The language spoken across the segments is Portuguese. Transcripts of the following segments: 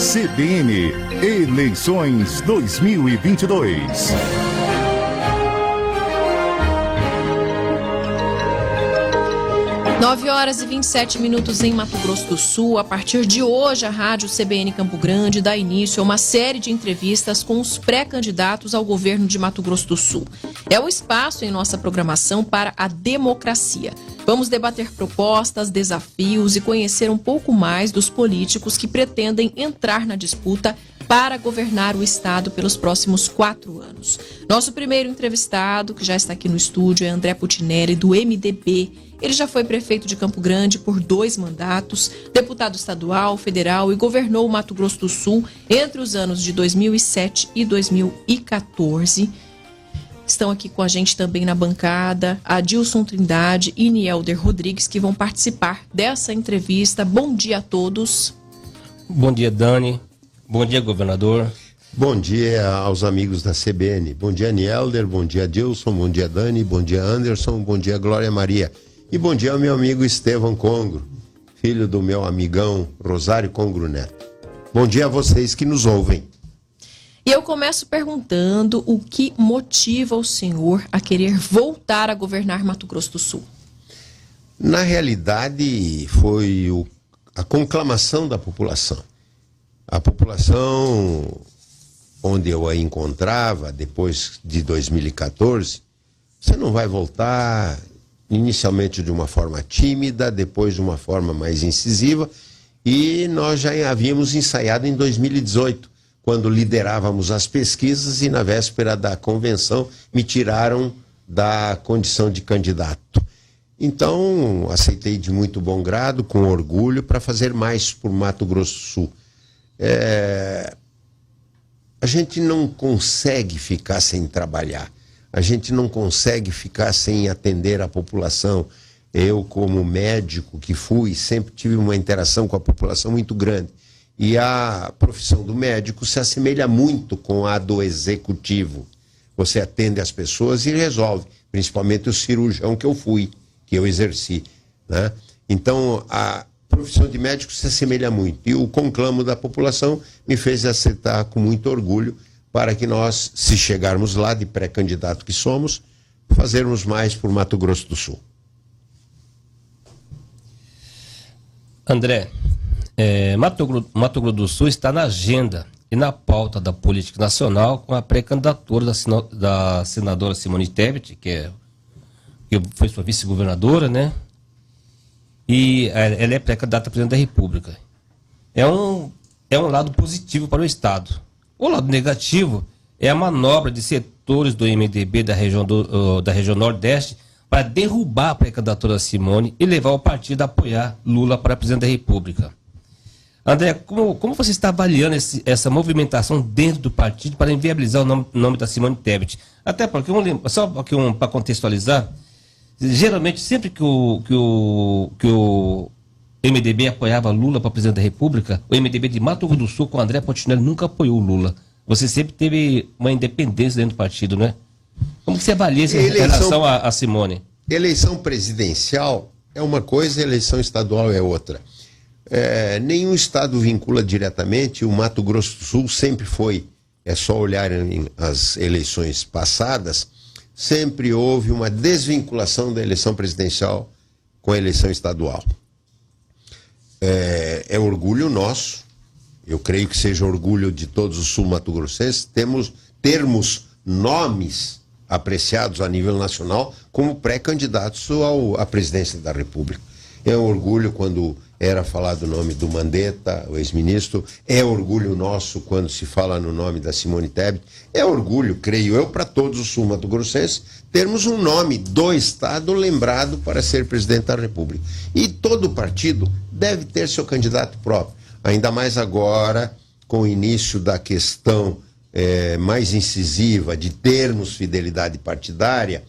CBN, eleições 2022. 9h27 em Mato Grosso do Sul. A partir de hoje, a Rádio CBN Campo Grande dá início a uma série de entrevistas com os pré-candidatos ao governo de Mato Grosso do Sul. É um espaço em nossa programação para a democracia. Vamos debater propostas, desafios e conhecer um pouco mais dos políticos que pretendem entrar na disputa para governar o estado pelos próximos 4 anos. Nosso primeiro entrevistado, que já está aqui no estúdio, é André Putinelli, do MDB. Ele já foi prefeito de Campo Grande por 2 mandatos, deputado estadual, federal e governou o Mato Grosso do Sul entre os anos de 2007 e 2014. Estão aqui com a gente também na bancada Adilson Trindade e Nielder Rodrigues, que vão participar dessa entrevista. Bom dia a todos. Bom dia, Dani. Bom dia, governador. Bom dia aos amigos da CBN. Bom dia, Nielder. Bom dia, Adilson. Bom dia, Dani. Bom dia, Anderson. Bom dia, Glória Maria. E bom dia ao meu amigo Estevão Congro, filho do meu amigão Rosário Congro Neto. Bom dia a vocês que nos ouvem. E eu começo perguntando o que motiva o senhor a querer voltar a governar Mato Grosso do Sul. Na realidade, foi a conclamação da população. A população, onde eu a encontrava depois de 2014, você não vai voltar inicialmente de uma forma tímida, depois de uma forma mais incisiva, e nós já havíamos ensaiado em 2018, quando liderávamos as pesquisas e na véspera da convenção me tiraram da condição de candidato. Então, aceitei de muito bom grado, com orgulho, para fazer mais por Mato Grosso do Sul. A gente não consegue ficar sem trabalhar. A gente não consegue ficar sem atender a população. Eu, como médico que fui, sempre tive uma interação com a população muito grande. E a profissão do médico se assemelha muito com a do executivo. Você atende as pessoas e resolve, principalmente o cirurgião que eu exerci, né? Então, a profissão de médico se assemelha muito. E o conclamo da população me fez aceitar com muito orgulho para que nós, se chegarmos lá de pré-candidato que somos, fazermos mais por Mato Grosso do Sul. André, Mato Grosso do Sul está na agenda e na pauta da política nacional com a pré-candidatura da senadora Simone Tebet, que foi sua vice-governadora, né? E ela é pré-candidata a presidente da República. É um lado positivo para o Estado. O lado negativo é a manobra de setores do MDB da região Nordeste para derrubar a pré-candidatura da Simone e levar o partido a apoiar Lula para presidente da República. André, como você está avaliando essa movimentação dentro do partido para inviabilizar o nome da Simone Tebet? Até porque, para contextualizar, geralmente sempre que o MDB apoiava Lula para presidente da República, o MDB de Mato Grosso do Sul com André Putinelli nunca apoiou o Lula. Você sempre teve uma independência dentro do partido, né? Como que você avalia isso em relação a Simone? Eleição presidencial é uma coisa, eleição estadual é outra. Nenhum estado vincula diretamente, o Mato Grosso do Sul sempre foi, é só olhar as eleições passadas, sempre houve uma desvinculação da eleição presidencial com a eleição estadual. É orgulho nosso, eu creio que seja orgulho de todos os sul-mato-grossenses, termos nomes apreciados a nível nacional como pré-candidatos à presidência da República. É um orgulho quando era falado o nome do Mandetta, o ex-ministro, é orgulho nosso quando se fala no nome da Simone Tebet, é orgulho, creio eu, para todos os sul-mato-grossenses, termos um nome do Estado lembrado para ser presidente da República. E todo partido deve ter seu candidato próprio, ainda mais agora, com o início da questão mais incisiva de termos fidelidade partidária,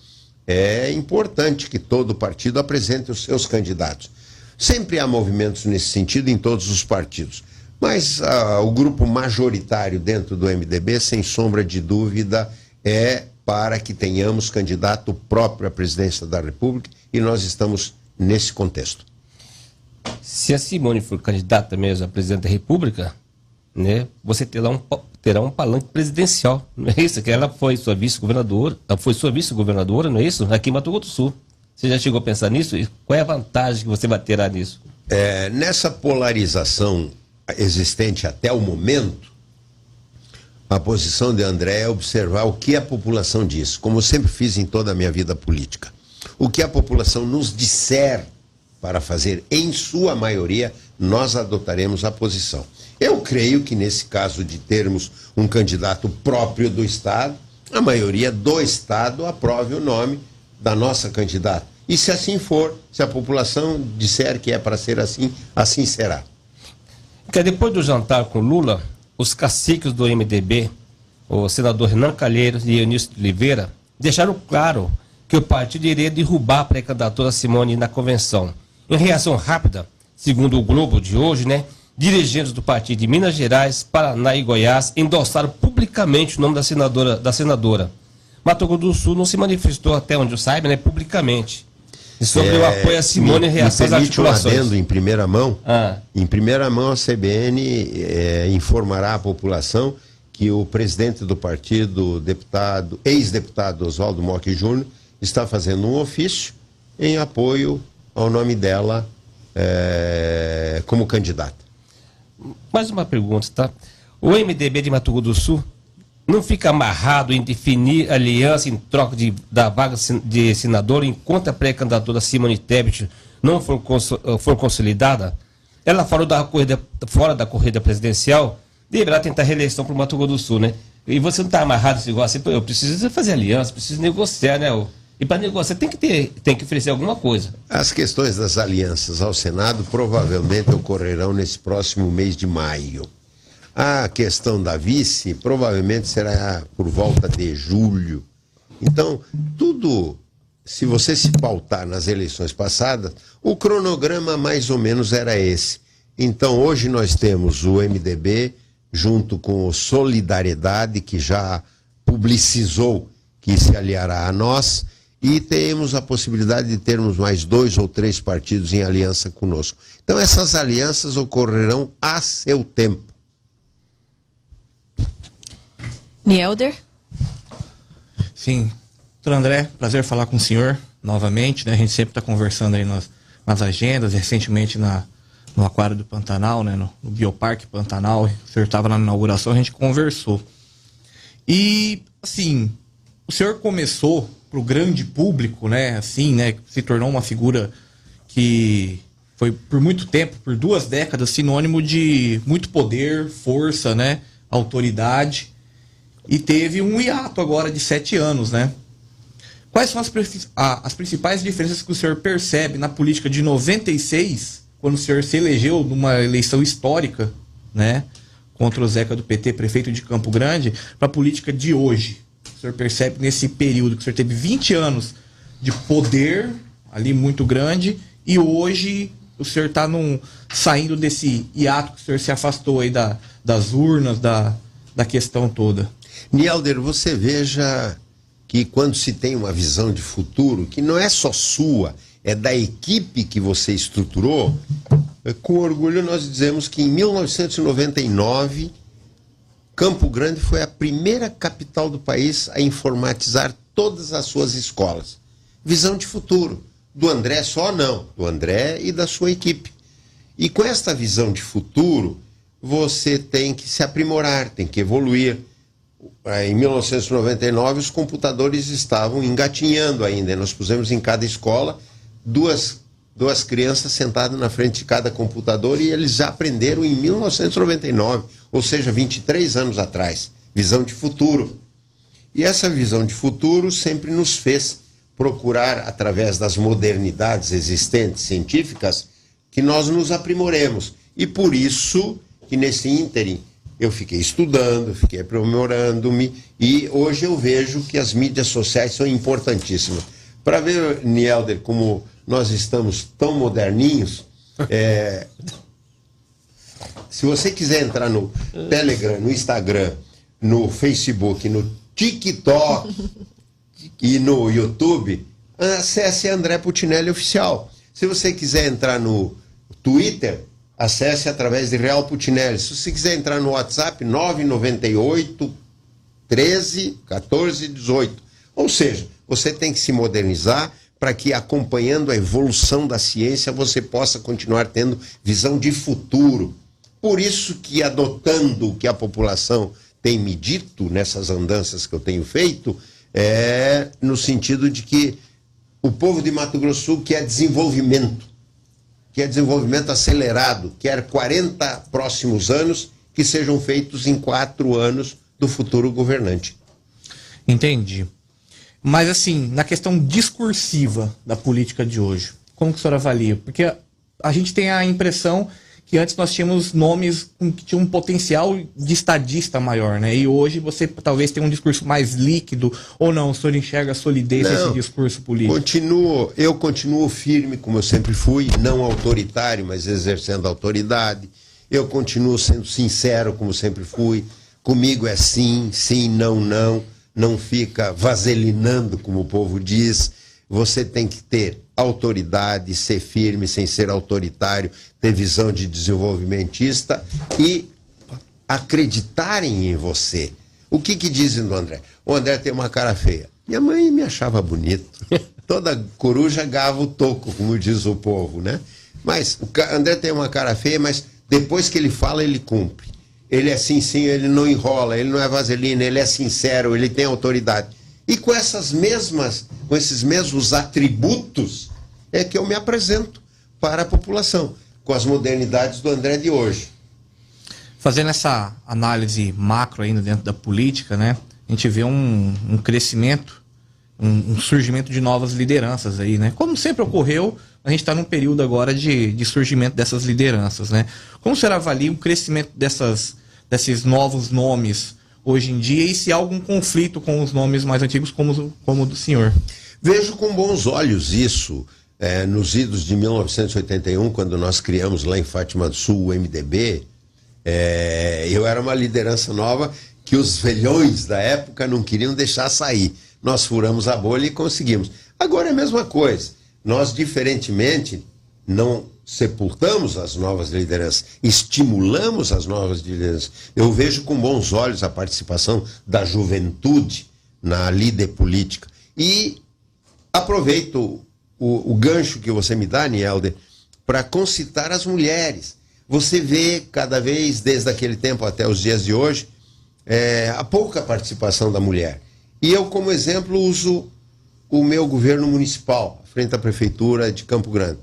é importante que todo partido apresente os seus candidatos. Sempre há movimentos nesse sentido em todos os partidos, mas o grupo majoritário dentro do MDB, sem sombra de dúvida, é para que tenhamos candidato próprio à presidência da República, e nós estamos nesse contexto. Se a Simone for candidata mesmo a presidente da República, né, você terá um palanque presidencial, não é isso? Que ela foi sua vice-governadora, não é isso? Aqui em Mato Grosso do Sul. Você já chegou a pensar nisso? E qual é a vantagem que você vai ter nisso? Nessa polarização existente até o momento, a posição de André é observar o que a população diz, como eu sempre fiz em toda a minha vida política. O que a população nos disser para fazer, em sua maioria, nós adotaremos a posição. Eu creio que nesse caso de termos um candidato próprio do Estado, a maioria do Estado aprove o nome da nossa candidata. E se assim for, se a população disser que é para ser assim, assim será. Porque depois do jantar com Lula, os caciques do MDB, o senador Renan Calheiros e Eunício de Oliveira, deixaram claro que o partido iria derrubar a pré-candidatura Simone na convenção. Em reação rápida, segundo o Globo de hoje, né, dirigentes do partido de Minas Gerais, Paraná e Goiás endossaram publicamente o nome da senadora. Mato Grosso do Sul não se manifestou, até onde eu saiba, né, publicamente. E sobre o apoio a Simone em reação às articulações. Um adendo em primeira mão. Em primeira mão, a CBN informará à população que o presidente do partido, ex-deputado Oswaldo Mock Júnior, está fazendo um ofício em apoio ao nome dela como candidata. Mais uma pergunta, tá? O MDB de Mato Grosso do Sul não fica amarrado em definir aliança em troca da vaga de senador enquanto a pré-candidatura Simone Tebet não for consolidada? Ela fora da corrida presidencial, deverá tentar reeleição para o Mato Grosso do Sul, né? E você não está amarrado esse negócio assim, eu preciso fazer aliança, preciso negociar, né? E para negociar tem que oferecer alguma coisa. As questões das alianças ao Senado provavelmente ocorrerão nesse próximo mês de maio. A questão da vice provavelmente será por volta de julho. Então, tudo, se você se pautar nas eleições passadas, o cronograma mais ou menos era esse. Então, hoje nós temos o MDB junto com o Solidariedade, que já publicizou que se aliará a nós, e temos a possibilidade de termos mais 2 ou 3 partidos em aliança conosco. Então, essas alianças ocorrerão a seu tempo. Nielder? Sim. Doutor André, prazer falar com o senhor novamente, né? A gente sempre está conversando aí nas agendas, recentemente no Aquário do Pantanal, né? No Bioparque Pantanal, o senhor estava na inauguração, a gente conversou. E, assim, o senhor começou para o grande público, né? Assim, né? Se tornou uma figura que foi por muito tempo, por 2 décadas, sinônimo de muito poder, força, né? Autoridade. E teve um hiato agora de 7 anos, né? Quais são as principais diferenças que o senhor percebe na política de 96, quando o senhor se elegeu numa eleição histórica, né? Contra o Zeca do PT, prefeito de Campo Grande, para a política de hoje? O senhor percebe nesse período que o senhor teve 20 anos de poder ali muito grande e hoje o senhor está saindo desse hiato que o senhor se afastou aí das urnas, da questão toda. Nielder, você veja que quando se tem uma visão de futuro, que não é só sua, é da equipe que você estruturou, com orgulho nós dizemos que em 1999, Campo Grande foi a primeira capital do país a informatizar todas as suas escolas. Visão de futuro. Do André só não, do André e da sua equipe. E com esta visão de futuro, você tem que se aprimorar, tem que evoluir. Em 1999, os computadores estavam engatinhando ainda. Nós pusemos em cada escola duas crianças sentadas na frente de cada computador e eles já aprenderam em 1999, ou seja, 23 anos atrás. Visão de futuro. E essa visão de futuro sempre nos fez procurar, através das modernidades existentes, científicas, que nós nos aprimoremos. E por isso que nesse ínterim eu fiquei estudando, fiquei aprimorando-me e hoje eu vejo que as mídias sociais são importantíssimas. Para ver, Nielder, como nós estamos tão moderninhos, se você quiser entrar no Telegram, no Instagram, no Facebook, no TikTok e no YouTube, acesse André Putinelli Oficial. Se você quiser entrar no Twitter, acesse através de Real Putinelli. Se você quiser entrar no WhatsApp, 998 13 14 18. Ou seja, você tem que se modernizar para que, acompanhando a evolução da ciência, você possa continuar tendo visão de futuro. Por isso que, adotando o que a população tem me dito nessas andanças que eu tenho feito, é no sentido de que o povo de Mato Grosso do Sul quer desenvolvimento acelerado, quer 40 próximos anos que sejam feitos em 4 anos do futuro governante. Entendi. Mas assim, na questão discursiva da política de hoje, como que o senhor avalia? Porque a gente tem a impressão que antes nós tínhamos nomes que tinham um potencial de estadista maior, né? E hoje você talvez tenha um discurso mais líquido, ou não? O senhor enxerga a solidez desse discurso político? Eu continuo firme, como eu sempre fui, não autoritário, mas exercendo autoridade. Eu continuo sendo sincero, como sempre fui. Comigo é sim, sim, não, não. Não fica vaselinando, como o povo diz. Você tem que ter autoridade, ser firme sem ser autoritário, ter visão de desenvolvimentista e acreditarem em você. O que dizem do André? O André tem uma cara feia. Minha mãe me achava bonito. Toda coruja gava o toco, como diz o povo, né? Mas o André tem uma cara feia, mas depois que ele fala, ele cumpre. Ele é sim, ele não enrola, ele não é vaselina, ele é sincero, ele tem autoridade. E com esses mesmos atributos é que eu me apresento para a população, com as modernidades do André de hoje. Fazendo essa análise macro ainda dentro da política, né? A gente vê um crescimento, um surgimento de novas lideranças aí, né? Como sempre ocorreu, a gente está num período agora de surgimento dessas lideranças, né? Como o senhor avalia o crescimento desses novos nomes hoje em dia e se há algum conflito com os nomes mais antigos como o do senhor? Vejo com bons olhos isso. Nos idos de 1981, quando nós criamos lá em Fátima do Sul o MDB, eu era uma liderança nova que os velhões da época não queriam deixar sair. Nós furamos a bolha e conseguimos. Agora é a mesma coisa. Nós, diferentemente, não sepultamos as novas lideranças, estimulamos as novas lideranças. Eu vejo com bons olhos a participação da juventude na líder política. E aproveito o gancho que você me dá, Nielder, para concitar as mulheres. Você vê cada vez, desde aquele tempo até os dias de hoje, a pouca participação da mulher. E eu, como exemplo, uso o meu governo municipal, frente à prefeitura de Campo Grande.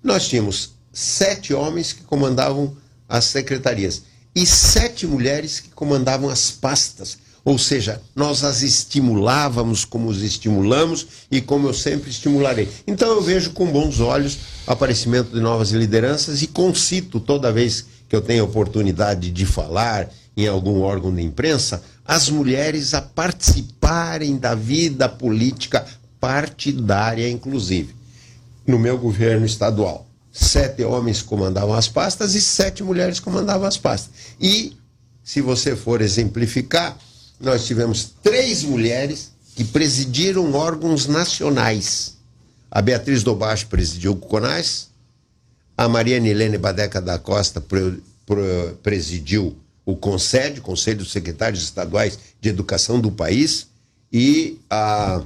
Nós tínhamos 7 homens que comandavam as secretarias e 7 mulheres que comandavam as pastas. Ou seja, nós as estimulávamos como os estimulamos e como eu sempre estimularei. Então eu vejo com bons olhos o aparecimento de novas lideranças e concito toda vez que eu tenho a oportunidade de falar em algum órgão de imprensa, as mulheres a participarem da vida política partidária, inclusive. No meu governo estadual, 7 homens comandavam as pastas e 7 mulheres comandavam as pastas. E, se você for exemplificar, nós tivemos 3 mulheres que presidiram órgãos nacionais. A Beatriz Dobacho presidiu o CONAS, a Mariana Helene Badeca da Costa presidiu o CONSED, Conselho dos Secretários Estaduais de Educação do país, e a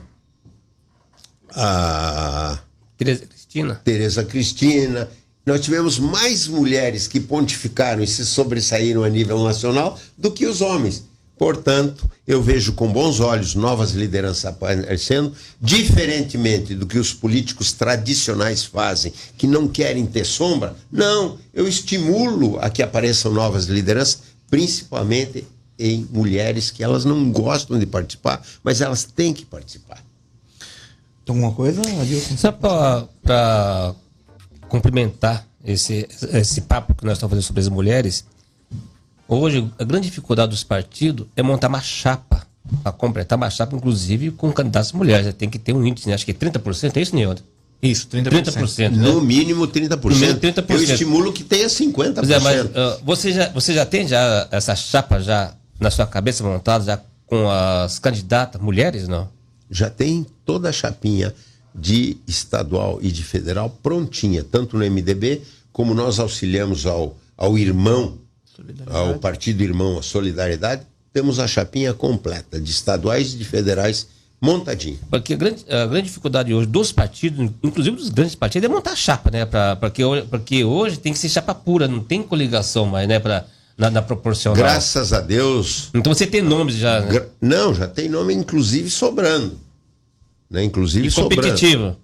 Tereza Cristina. Nós tivemos mais mulheres que pontificaram e se sobressaíram a nível nacional do que os homens. Portanto, eu vejo com bons olhos novas lideranças aparecendo, diferentemente do que os políticos tradicionais fazem, que não querem ter sombra. Não, eu estimulo a que apareçam novas lideranças, principalmente em mulheres que elas não gostam de participar, mas elas têm que participar. Tem alguma coisa, Adilson? Só para complementar esse papo que nós estamos fazendo sobre as mulheres, hoje a grande dificuldade dos partidos é montar uma chapa, para completar uma chapa, inclusive com candidatas mulheres. Tem que ter um índice, né? Acho que 30%, é isso, Nildo? Isso, 30%. 30%, né? No mínimo 30%. No mínimo 30%. Eu estimulo que tenha 50%. Mas você já tem já essa chapa já na sua cabeça montada, já com as candidatas mulheres, não? Já tem toda a chapinha de estadual e de federal prontinha, tanto no MDB como nós auxiliamos ao irmão, ao partido irmão, a Solidariedade, temos a chapinha completa de estaduais e de federais montadinha. Porque a grande dificuldade hoje dos partidos, inclusive dos grandes partidos, é montar chapa, né? Porque hoje tem que ser chapa pura, não tem coligação mais, né? Na proporcional. Graças a Deus. Então você tem nomes já, né? Não, já tem nome, inclusive, sobrando. Né? Inclusive competitivo.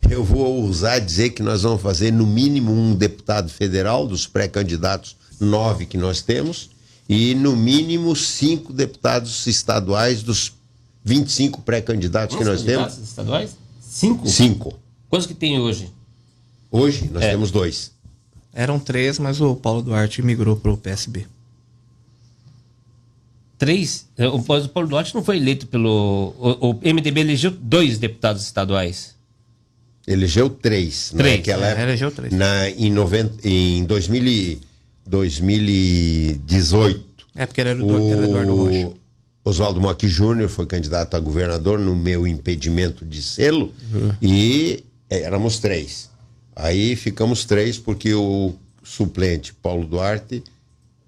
Eu vou ousar dizer que nós vamos fazer no mínimo um deputado federal dos pré-candidatos 9 que nós temos e no mínimo 5 deputados estaduais dos 25 pré-candidatos que nós temos. Estaduais? 5? 5. Quantos que tem hoje? Hoje nós temos 2. Eram 3, mas o Paulo Duarte migrou para o PSB. 3? O Paulo Duarte não foi eleito pelo... O MDB elegeu 2 deputados estaduais. Elegeu 3. 3. Naquela época, elegeu 3. Em 2018. É porque era Eduardo Rocha. Oswaldo Mock Júnior foi candidato a governador no meu impedimento de selo e éramos 3. Aí ficamos 3 porque o suplente Paulo Duarte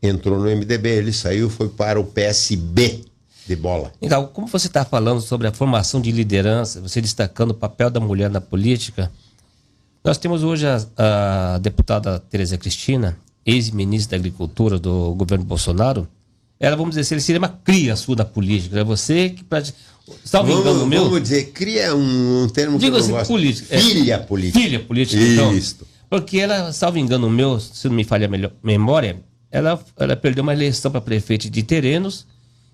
entrou no MDB, ele saiu, foi para o PSB de bola. Legal, como você está falando sobre a formação de liderança, você destacando o papel da mulher na política, nós temos hoje a deputada Tereza Cristina, ex-ministra da Agricultura do governo Bolsonaro. Ela, vamos dizer, ele seria uma cria sua da política. É você que salvo engano meu. Vamos dizer, cria é um termo digo que eu assim, não gosto. Política. Filha política. Filha política, então. Isso. Porque ela, salvo engano meu, se não me falha a memória, ela perdeu uma eleição para prefeito de Terenos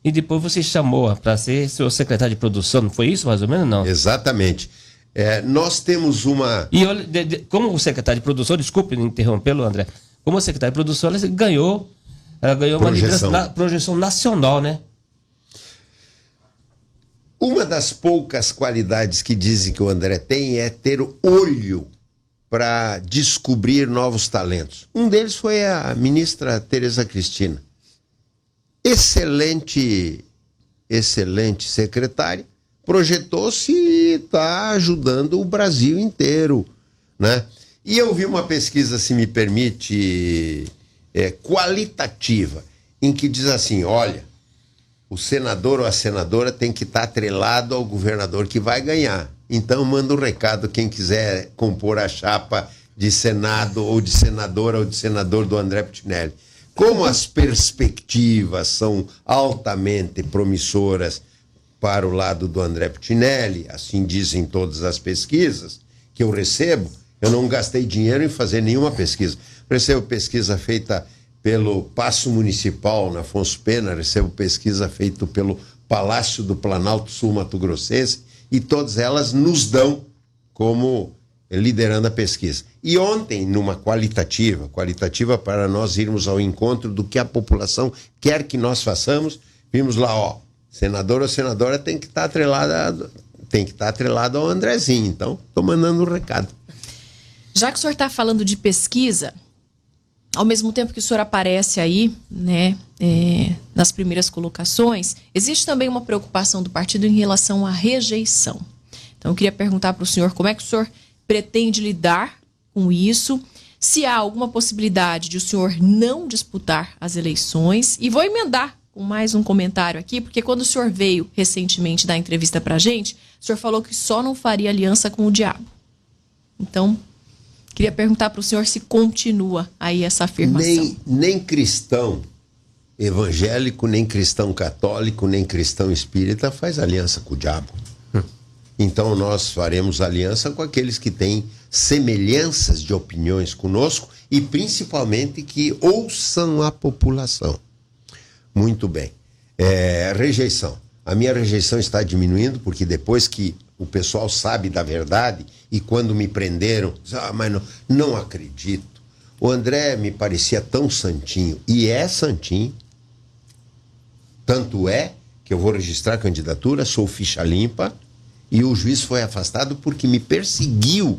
e depois você chamou para ser seu secretário de produção. Não foi isso, mais ou menos, não? Exatamente. Nós temos uma... E olha, como secretário de produção, desculpe interrompê-lo, André, como secretário de produção, ela ganhou uma liderança, projeção nacional, né? Uma das poucas qualidades que dizem que o André tem é ter olho para descobrir novos talentos. Um deles foi a ministra Tereza Cristina. Excelente secretária, projetou-se e está ajudando o Brasil inteiro, né? E eu vi uma pesquisa, se me permite, qualitativa, em que diz assim, olha, o senador ou a senadora tem que estar atrelado ao governador que vai ganhar. Então manda um recado quem quiser compor a chapa de Senado ou de senadora ou de senador do André Putinelli. Como as perspectivas são altamente promissoras para o lado do André Putinelli, assim dizem todas as pesquisas que eu recebo, eu não gastei dinheiro em fazer nenhuma pesquisa. Recebo pesquisa feita pelo Paço Municipal, na Afonso Pena, recebo pesquisa feita pelo Palácio do Planalto Sul-Mato-Grossense, e todas elas nos dão como liderando a pesquisa. E ontem, numa qualitativa para nós irmos ao encontro do que a população quer que nós façamos, vimos lá, senador ou senadora tem que estar atrelado ao Andrezinho. Então, estou mandando um recado. Já que o senhor está falando de pesquisa, ao mesmo tempo que o senhor aparece aí, né, nas primeiras colocações, existe também uma preocupação do partido em relação à rejeição. Então, eu queria perguntar para o senhor como é que o senhor pretende lidar com isso, se há alguma possibilidade de o senhor não disputar as eleições, e vou emendar com mais um comentário aqui, porque quando o senhor veio recentemente dar entrevista para a gente, o senhor falou que só não faria aliança com o diabo. Então, queria perguntar para o senhor se continua aí essa afirmação. Nem cristão evangélico, nem cristão católico, nem cristão espírita faz aliança com o diabo. Então nós faremos aliança com aqueles que têm semelhanças de opiniões conosco e principalmente que ouçam a população. Muito bem. Rejeição. A minha rejeição está diminuindo porque depois que o pessoal sabe da verdade e quando me prenderam, mas não acredito. O André me parecia tão santinho e é santinho. Tanto é que eu vou registrar a candidatura, sou ficha limpa e o juiz foi afastado porque me perseguiu.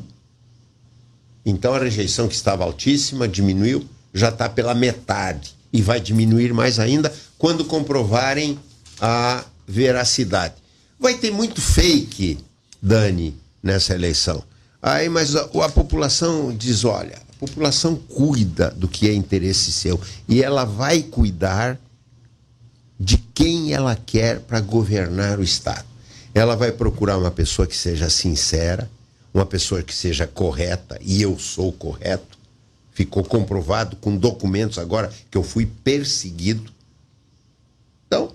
Então a rejeição que estava altíssima diminuiu, já está pela metade e vai diminuir mais ainda quando comprovarem a veracidade. Vai ter muito fake, Dani, nessa eleição. Aí, mas a população diz, olha, A população cuida do que é interesse seu e ela vai cuidar de quem ela quer para governar o Estado. Ela vai procurar uma pessoa que seja sincera, uma pessoa que seja correta, e eu sou correto. Ficou comprovado com documentos agora que eu fui perseguido. Então,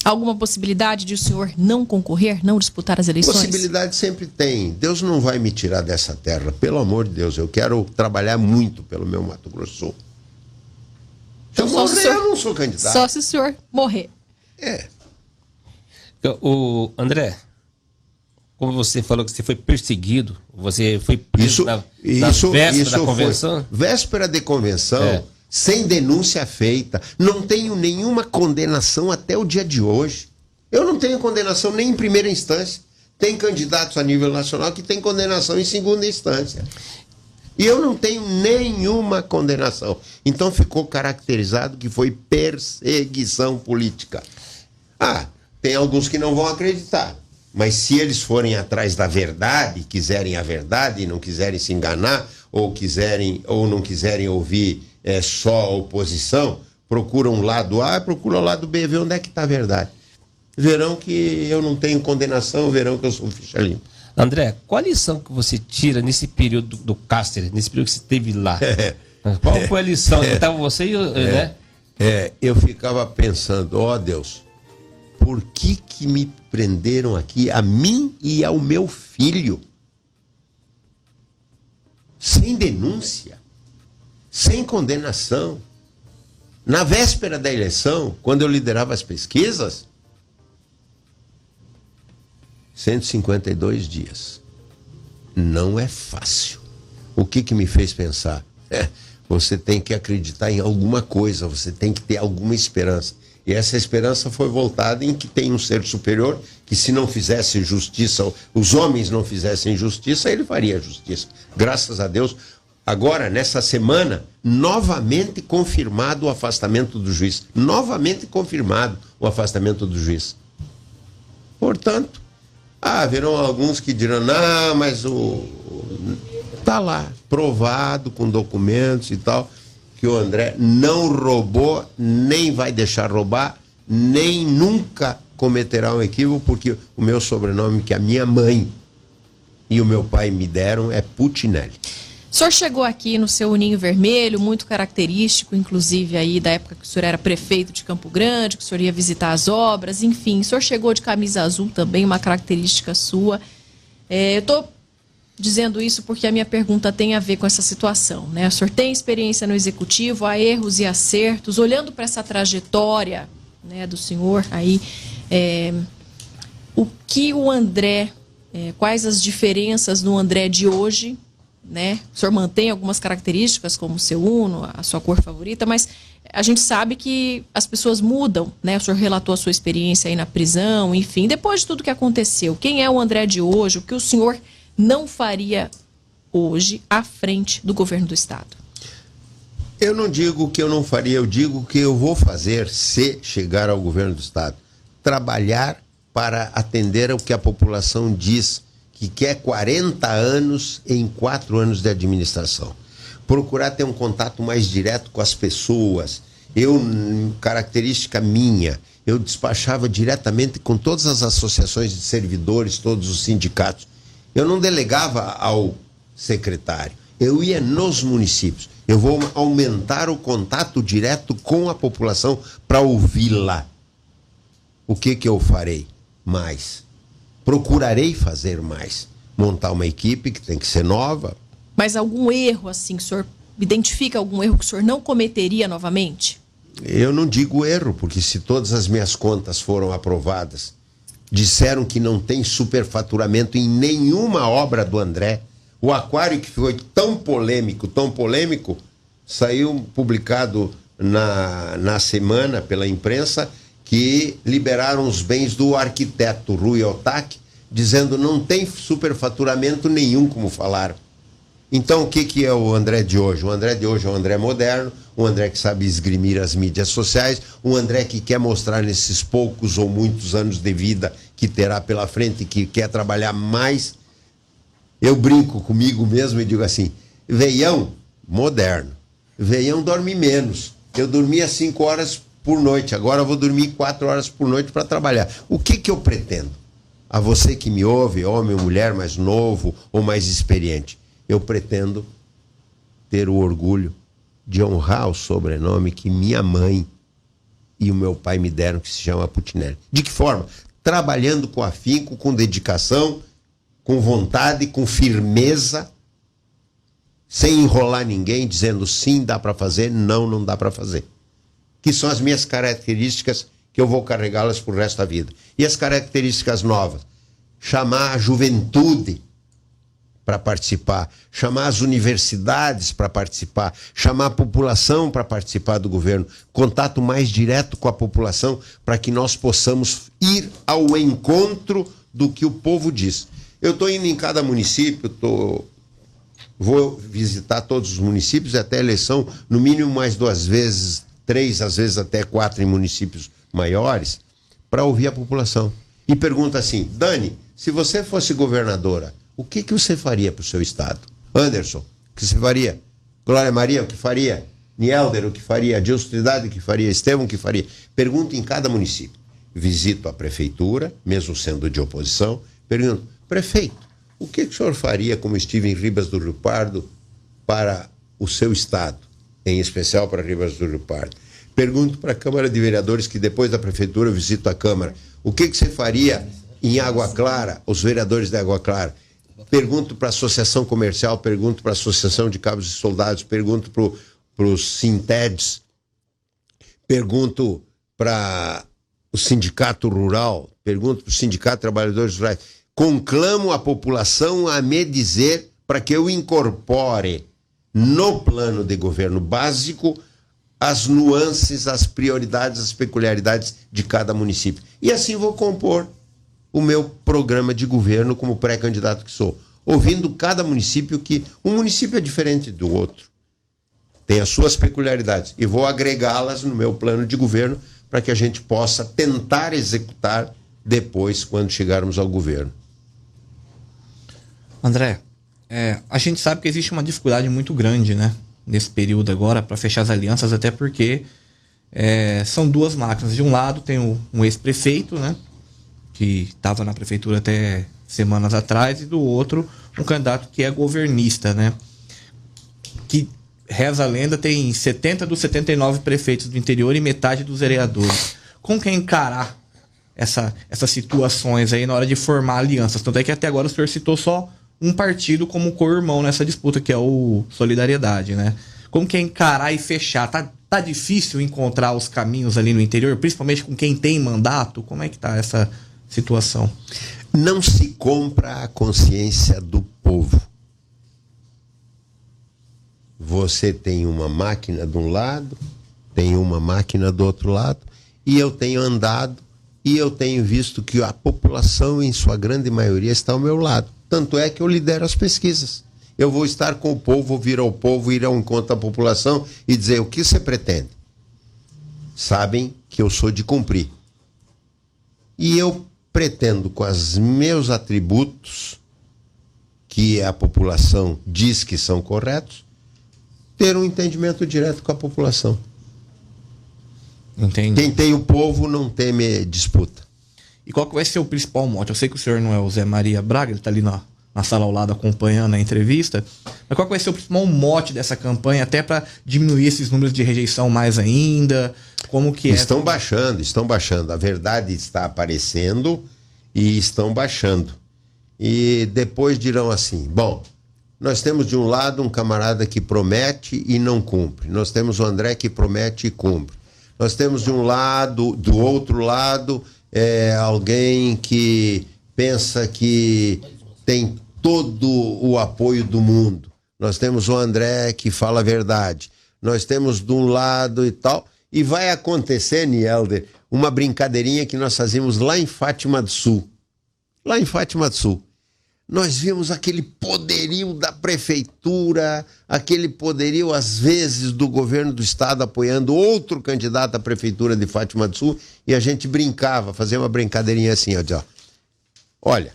Alguma possibilidade de o senhor não concorrer, não disputar as eleições? possibilidade sempre tem. Deus não vai me tirar dessa terra, pelo amor de Deus. Eu quero trabalhar muito pelo meu Mato Grosso do Sul. Se eu Então, só se o morrer, senhor- eu não sou candidato. Só se o senhor morrer. O André, como você falou que você foi perseguido, você foi preso na véspera da convenção? Foi véspera de convenção, É. sem denúncia feita. Não tenho nenhuma condenação até o dia de hoje. Eu não tenho condenação nem em primeira instância. Tem candidatos a nível nacional que têm condenação em segunda instância. E eu não tenho nenhuma condenação. Então ficou caracterizado que foi perseguição política. Ah, tem alguns que não vão acreditar. Mas se eles forem atrás da verdade, quiserem a verdade e não quiserem se enganar, ou não quiserem ouvir só a oposição, procuram o lado A, procuram o lado B, ver onde é que está a verdade. Verão que eu não tenho condenação, verão que eu sou ficha limpa. André, qual a lição que você tira nesse período do Cáceres, nesse período que você esteve lá? Qual foi a lição? Estava você e né? Eu ficava pensando, ó Deus, por que me prenderam aqui, a mim e ao meu filho? Sem denúncia, sem condenação. Na véspera da eleição, quando eu liderava as pesquisas, 152 dias. Não é fácil. O que me fez pensar? Você tem que acreditar em alguma coisa, você tem que ter alguma esperança. E essa esperança foi voltada em que tem um ser superior que, se não fizesse justiça, os homens não fizessem justiça, ele faria justiça. Graças a Deus. Agora, nessa semana, novamente confirmado o afastamento do juiz. Novamente confirmado o afastamento do juiz. Portanto, haverão alguns que dirão, não, mas tá lá, provado com documentos e tal, que o André não roubou, nem vai deixar roubar, nem nunca cometerá um equívoco, porque o meu sobrenome que a minha mãe e o meu pai me deram é Putinelli. O senhor chegou aqui no seu Ninho Vermelho, muito característico, inclusive aí da época que o senhor era prefeito de Campo Grande, que o senhor ia visitar as obras, enfim. O senhor chegou de camisa azul também, uma característica sua. Eu estou dizendo isso porque a minha pergunta tem a ver com essa situação, né? O senhor tem experiência no executivo, há erros e acertos. Olhando para essa trajetória, né, do senhor aí, o que o André, quais as diferenças no André de hoje, né? O senhor mantém algumas características como o seu Uno, a sua cor favorita, mas a gente sabe que as pessoas mudam, né? O senhor relatou a sua experiência aí na prisão, enfim, depois de tudo que aconteceu, quem é o André de hoje, o que o senhor não faria hoje à frente do governo do Estado? Eu não digo que eu não faria, eu digo que eu vou fazer se chegar ao governo do Estado. Trabalhar para atender ao que a população diz que quer 40 anos em 4 anos de administração. Procurar ter um contato mais direto com as pessoas. Característica minha, eu despachava diretamente com todas as associações de servidores, todos os sindicatos. Eu não delegava ao secretário, eu ia nos municípios. Eu vou aumentar o contato direto com a população para ouvi-la. O que eu farei? Mais. Procurarei fazer mais. Montar uma equipe que tem que ser nova. Mas algum erro, assim, o senhor identifica algum erro que o senhor não cometeria novamente? Eu não digo erro, porque se todas as minhas contas foram aprovadas, disseram que não tem superfaturamento em nenhuma obra do André. O aquário que foi tão polêmico, saiu publicado na semana pela imprensa que liberaram os bens do arquiteto Rui Otaki, dizendo não tem superfaturamento nenhum, como falaram. Então, o que é o André de hoje? O André de hoje é um André moderno, um André que sabe esgrimir as mídias sociais, um André que quer mostrar nesses poucos ou muitos anos de vida que terá pela frente, que quer trabalhar mais. Eu brinco comigo mesmo e digo assim, veião, moderno. Veião dorme menos. Eu dormia 5 horas por noite, agora eu vou dormir 4 horas por noite para trabalhar. O que eu pretendo? A você que me ouve, homem ou mulher mais novo ou mais experiente, eu pretendo ter o orgulho de honrar o sobrenome que minha mãe e o meu pai me deram, que se chama Putinelli. De que forma? Trabalhando com afinco, com dedicação, com vontade, com firmeza, sem enrolar ninguém, dizendo sim, dá para fazer, não, não dá para fazer. Que são as minhas características que eu vou carregá-las pro resto da vida. E as características novas? Chamar a juventude para participar, chamar as universidades para participar, chamar a população para participar do governo, contato mais direto com a população para que nós possamos ir ao encontro do que o povo diz. Eu estou indo em cada município, vou visitar todos os municípios até a eleição, no mínimo mais 2 vezes, 3, às vezes até 4 em municípios maiores, para ouvir a população. E pergunta assim: Dani, se você fosse governadora, o que você faria para o seu estado? Anderson, o que você faria? Glória Maria, o que faria? Nielder, o que faria? Adilson Trindade, o que faria? Estevão, o que faria? Pergunto em cada município. Visito a prefeitura, mesmo sendo de oposição, pergunto: prefeito, o que o senhor faria, como estive em Ribas do Rio Pardo, para o seu estado, em especial para Ribas do Rio Pardo? Pergunto para a Câmara de Vereadores, que depois da prefeitura eu visito a Câmara: o que você faria em Água Clara, os vereadores da Água Clara? Pergunto para a Associação Comercial, pergunto para a Associação de Cabos e Soldados, pergunto para os Sinteds, pergunto para o Sindicato Rural, pergunto para o Sindicato de Trabalhadores Rurais. Conclamo a população a me dizer para que eu incorpore no plano de governo básico as nuances, as prioridades, as peculiaridades de cada município. E assim vou compor o meu programa de governo como pré-candidato que sou, ouvindo cada município, que um município é diferente do outro, tem as suas peculiaridades, e vou agregá-las no meu plano de governo para que a gente possa tentar executar depois, quando chegarmos ao governo. André, a gente sabe que existe uma dificuldade muito grande, né, nesse período agora, para fechar as alianças, até porque são 2 máquinas. De um lado tem um ex-prefeito, né, que estava na prefeitura até semanas atrás, e do outro um candidato que é governista, né, que, reza a lenda, tem 70 dos 79 prefeitos do interior e metade dos vereadores. Como que é encarar essas situações aí na hora de formar alianças? Tanto é que até agora o senhor citou só um partido como co-irmão nessa disputa, que é o Solidariedade, né? Como que é encarar e fechar? Tá difícil encontrar os caminhos ali no interior, principalmente com quem tem mandato? Como é que tá essa situação? Não se compra a consciência do povo. Você tem uma máquina de um lado, tem uma máquina do outro lado, e eu tenho andado e eu tenho visto que a população, em sua grande maioria, está ao meu lado. Tanto é que eu lidero as pesquisas. Eu vou estar com o povo, vou vir ao povo, ir ao encontro da população e dizer: o que você pretende? Sabem que eu sou de cumprir. E eu pretendo, com os meus atributos, que a população diz que são corretos, ter um entendimento direto com a população. Entendi. Quem tem o povo não teme disputa. E qual que vai ser o principal mote? Eu sei que o senhor não é o Zé Maria Braga, ele está ali na sala ao lado acompanhando a entrevista, mas qual que vai ser o principal mote dessa campanha, até para diminuir esses números de rejeição mais ainda? Como que Estão baixando. A verdade está aparecendo e estão baixando. E depois dirão assim: bom, nós temos de um lado um camarada que promete e não cumpre. Nós temos o André que promete e cumpre. Nós temos de um lado, do outro lado, alguém que pensa que tem todo o apoio do mundo. Nós temos o André que fala a verdade. Nós temos de um lado e tal. E vai acontecer, Nielder, uma brincadeirinha que nós fazíamos lá em Fátima do Sul. Lá em Fátima do Sul. Nós vimos aquele poderio da prefeitura, aquele poderio, às vezes, do governo do estado apoiando outro candidato à prefeitura de Fátima do Sul, e a gente brincava, fazia uma brincadeirinha assim, ó. Olha,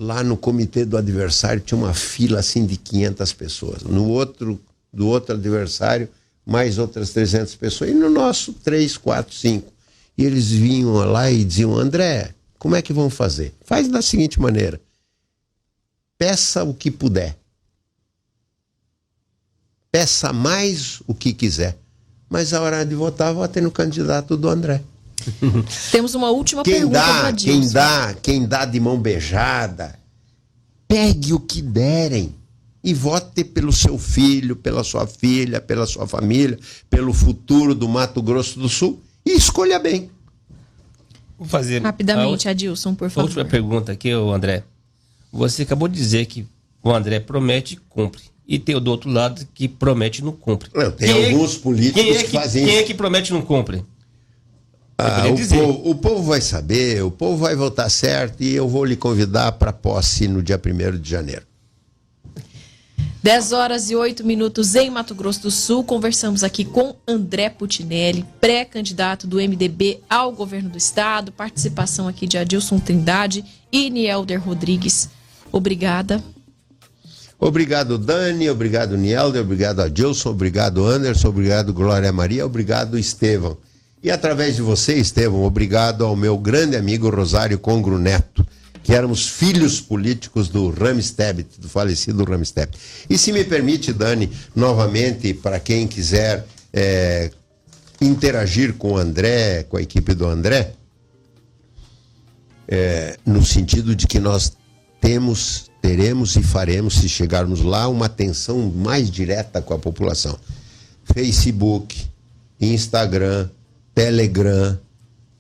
lá no comitê do adversário tinha uma fila assim de 500 pessoas. Do outro adversário, mais outras 300 pessoas. E no nosso, 3, 4, 5. E eles vinham lá e diziam: André, como é que vão fazer? Faz da seguinte maneira: peça o que puder. Peça mais o que quiser. Mas a hora de votar, vote no candidato do André. Temos uma última pergunta para Adilson. Quem dá de mão beijada, pegue o que derem e vote pelo seu filho, pela sua filha, pela sua família, pelo futuro do Mato Grosso do Sul e escolha bem. Vou fazer Rapidamente, Adilson, por a favor. última pergunta aqui, André. Você acabou de dizer que o André promete e cumpre. E tem o do outro lado que promete e não cumpre. Tem alguns políticos que fazem isso. Quem é que promete e não cumpre? O povo vai saber, o povo vai votar certo e eu vou lhe convidar para posse no dia 1º de janeiro. 10h08 em Mato Grosso do Sul. Conversamos aqui com André Putinelli, pré-candidato do MDB ao governo do estado. Participação aqui de Adilson Trindade e Nielder Rodrigues. Obrigada. Obrigado, Dani, obrigado, Nielder, obrigado, Adilson, obrigado, Anderson, obrigado, Glória Maria, obrigado, Estevão. E através de você, Estevão, obrigado ao meu grande amigo Rosário Congro Neto, que éramos filhos políticos do Rames Tebet, do falecido Rames Tebet. E se me permite, Dani, novamente, para quem quiser interagir com o André, com a equipe do André, no sentido de que nós teremos e faremos, se chegarmos lá, uma atenção mais direta com a população. Facebook, Instagram, Telegram,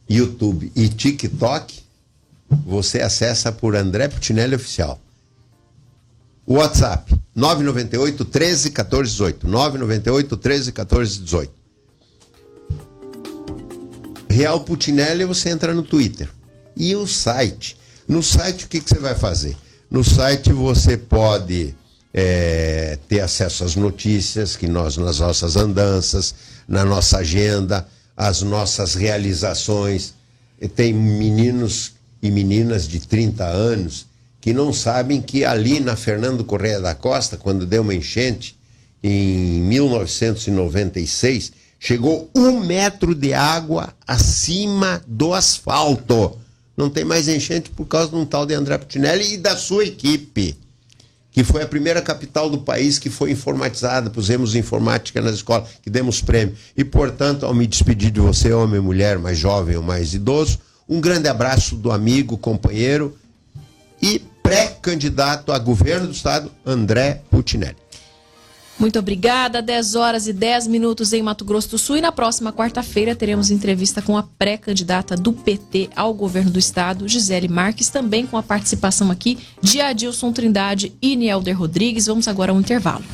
YouTube e TikTok, você acessa por André Putinelli Oficial. WhatsApp, 998 13 14 18. 998 13 14 18. Real Putinelli, você entra no Twitter. E o site? No site, o que você vai fazer? No site você pode ter acesso às notícias que nós, nas nossas andanças, na nossa agenda, as nossas realizações. Tem meninos e meninas de 30 anos que não sabem que ali na Fernando Correia da Costa, quando deu uma enchente, em 1996, chegou 1 metro de água acima do asfalto. Não tem mais enchente por causa de um tal de André Putinelli e da sua equipe, que foi a primeira capital do país que foi informatizada, pusemos informática nas escolas, que demos prêmio. E, portanto, ao me despedir de você, homem, mulher, mais jovem ou mais idoso, um grande abraço do amigo, companheiro e pré-candidato a governo do estado, André Putinelli. Muito obrigada. 10h10 em Mato Grosso do Sul. E na próxima quarta-feira teremos entrevista com a pré-candidata do PT ao governo do estado, Gisele Marques, também com a participação aqui de Adilson Trindade e Nielder Rodrigues. Vamos agora a um intervalo.